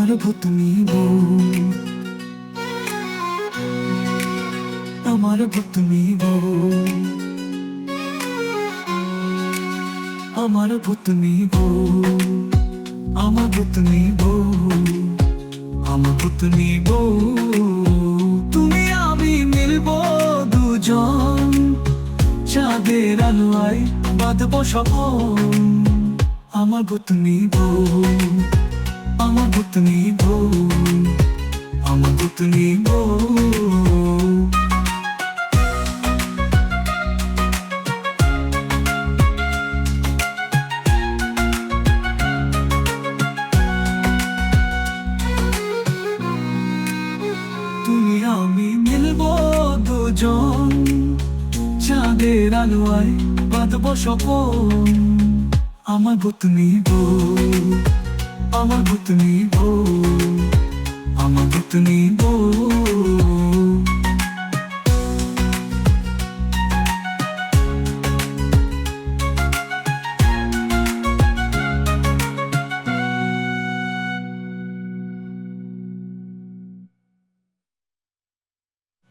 আমার ভূতনি বউ, আমার ভূতনি বউ, আমার ভূতনি বউ, আমার ভূতনি বউ, আমার ভূতনি বউ। তুমি আমি মিলবো দুজন, চাঁদের আলোয় বাঁধবো স্বপন। আমার ভূতনি বউ, আমার ভূতনি বউ, আমার ভূতনি বউ। তুমি আমি মিলবো দুজন, চাঁদের আলোয় বাঁধবো স্বপন। আমার ভূতনি বউ, আমার ভূতনি বউ, আমার ভূতনি বউ।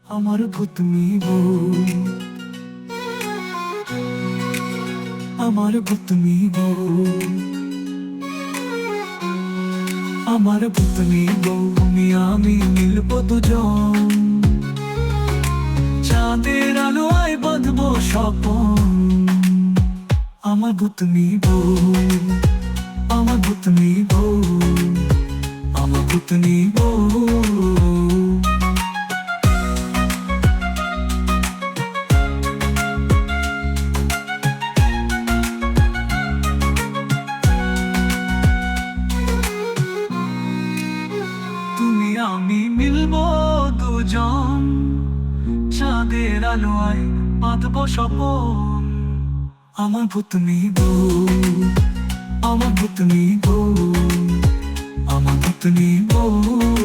আমার ভূতনি বউ, আমার ভূতনি বউ, আমার ভূতনি বউ। তুমি আমি মিলবো দুজন, চাঁদের আলোয় বাঁধবো স্বপন। আমার ভূতনি বউ, আমার ভূতনি বউ, আমার ভূতনি বউ। তুমি আমি মিলবো দুজন, চাঁদের আলোয় বাঁধবো স্বপন। আমার ভূতনি বউ, আমার ভূতনি বউ, আমার ভূতনি বউ।